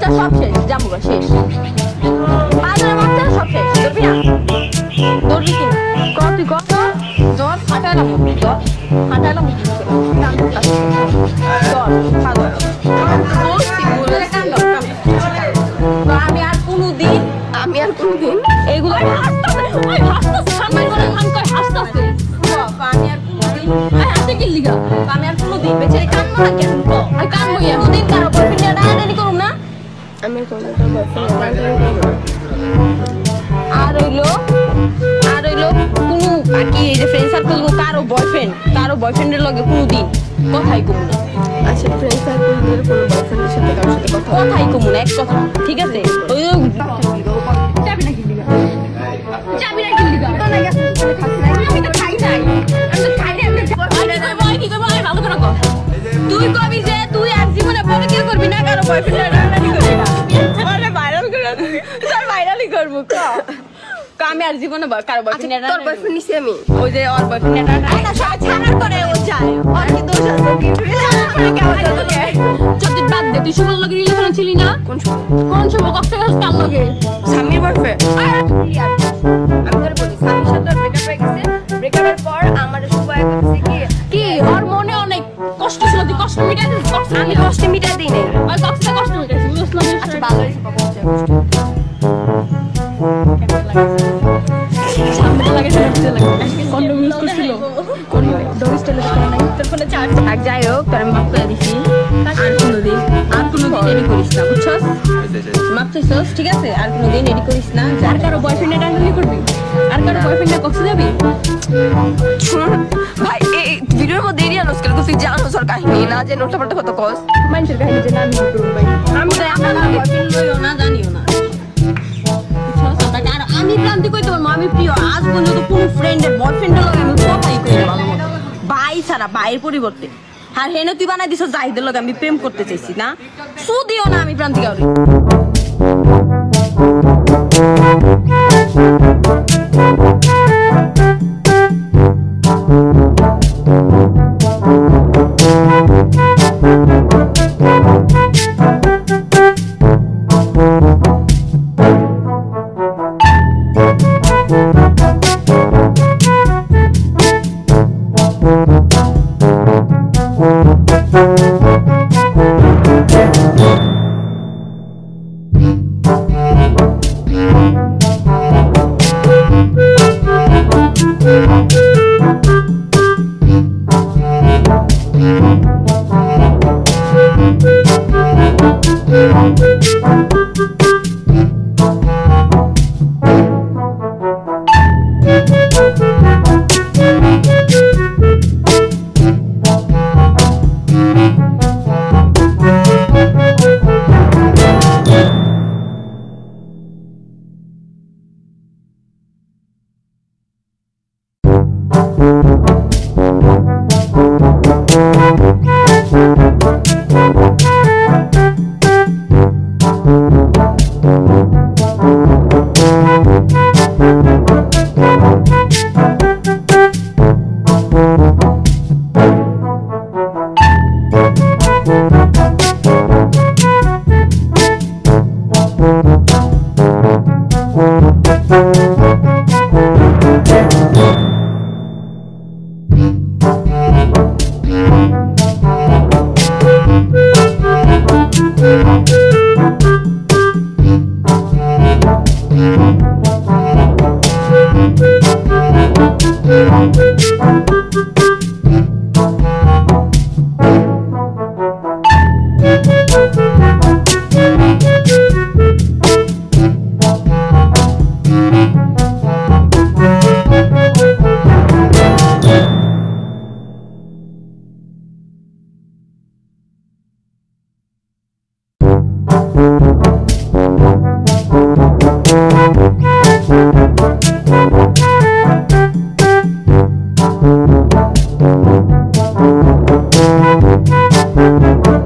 মাত্রা সব শেষ, যাবো শেষ। বাজারে মাত্রা সব শেষ, ধরবি না? ধরবি কি? তুই কত জ্বর ফাটালাম, জ্বর ফাটালাম, আমি আর কোনোদিন এইগুলো আমি আর কোনোদিন বেচারি কানবো না কেন? কানবো কোনোদিন কারো বয়ফ্রেন্ড ডানাডানি করুম না। আমি আর হইলো কোনো বাকি এই যে ফ্রেন্ড সার্কেল কারো বয়ফ্রেন্ডের লগে কোনোদিন কথাই কমু না। আচ্ছা ফ্রেন্ড সার্কেলের কোনো বয়ফ্রেন্ডের সাথে কারোর সাথে কথাই কমু না, এক কথা, ঠিক আছে? ওই যাবি না কিল্লিগা, যাবি না কিল্লিগা, আমি তো খাই নাই, কি করবো ভালো করে কর। তুই কবি যে তুই আর জীবনে বলে কি করবি না কারো বয়ফ্রেন্ডের ডানাডানি করবি না, ভাইরাল করে দিবি, তোর ভাইরালই করবো। আমি আর জীবনে কারো বয়ফ্রেন্ড, তোর বয়ফ্রেন্ড নিছি আমি, ওই যে ওর বয়ফ্রেন্ড ছাড়ার পরে ও যায়, ওর কি দোষ আছে? যদি বাদ দে, তুই সুমন লগে রিলেশন ছিলি না? কোন সময় কক্সবাজার কার লগে? স্বামীর বয়ফ্রেন্ড। আমি তোর বলি স্বামীর সাথে ব্রেকআপ হয়ে গেছে, ব্রেকআপের পর আমার সবাই বলছে কি ওর মনে অনেক কষ্ট ছিল, তুই কষ্ট মিটাই দিস? আমি কষ্ট মিটাই দিই নাই, ওই কক্সবাজার কষ্ট মিটাইছিস, বুঝছ না? আচ্ছা ভালো হইছে বাবা, যাই হোক তোর মাফ করে দিছি, আর কোনোদিন এডি করিস না, বুঝছস? মাফ চাইছস, ঠিক আছে? আর কোনোদিন এডি করিস না। আর কারো বয়ফ্রেন্ডে ডান্ডালি করবি? আর কারো বয়ফ্রেন্ডে কক্সে যাবি? শুন ভাই, এই ভিডিওর মধ্যে এরিয়া নষ্ট করে তুই জানোস ওর কাহিনী না, যে নোটাপাটা কত কস মানুষের কাহিনী যে আমি কি করব ভাই? আমি তো আমার বয়ফ্রেন্ড লইও না, জানিও না। আমি ক্রান্তি কইতে পারবো, আমি প্রিয় আজ পর্যন্ত কোন ফ্রেন্ডের বয়ফ্রেন্ডের লগে আমি কথাই কই না ভালো মতো, ভাই ছাড়া, ভাইয়ের পরিবর্তে। আর হেনে তুই বানাই দিছ জাহিদের লগে আমি প্রেম করতে চাইছি না, সুদিও না আমি প্রান্তিকা। Thank you.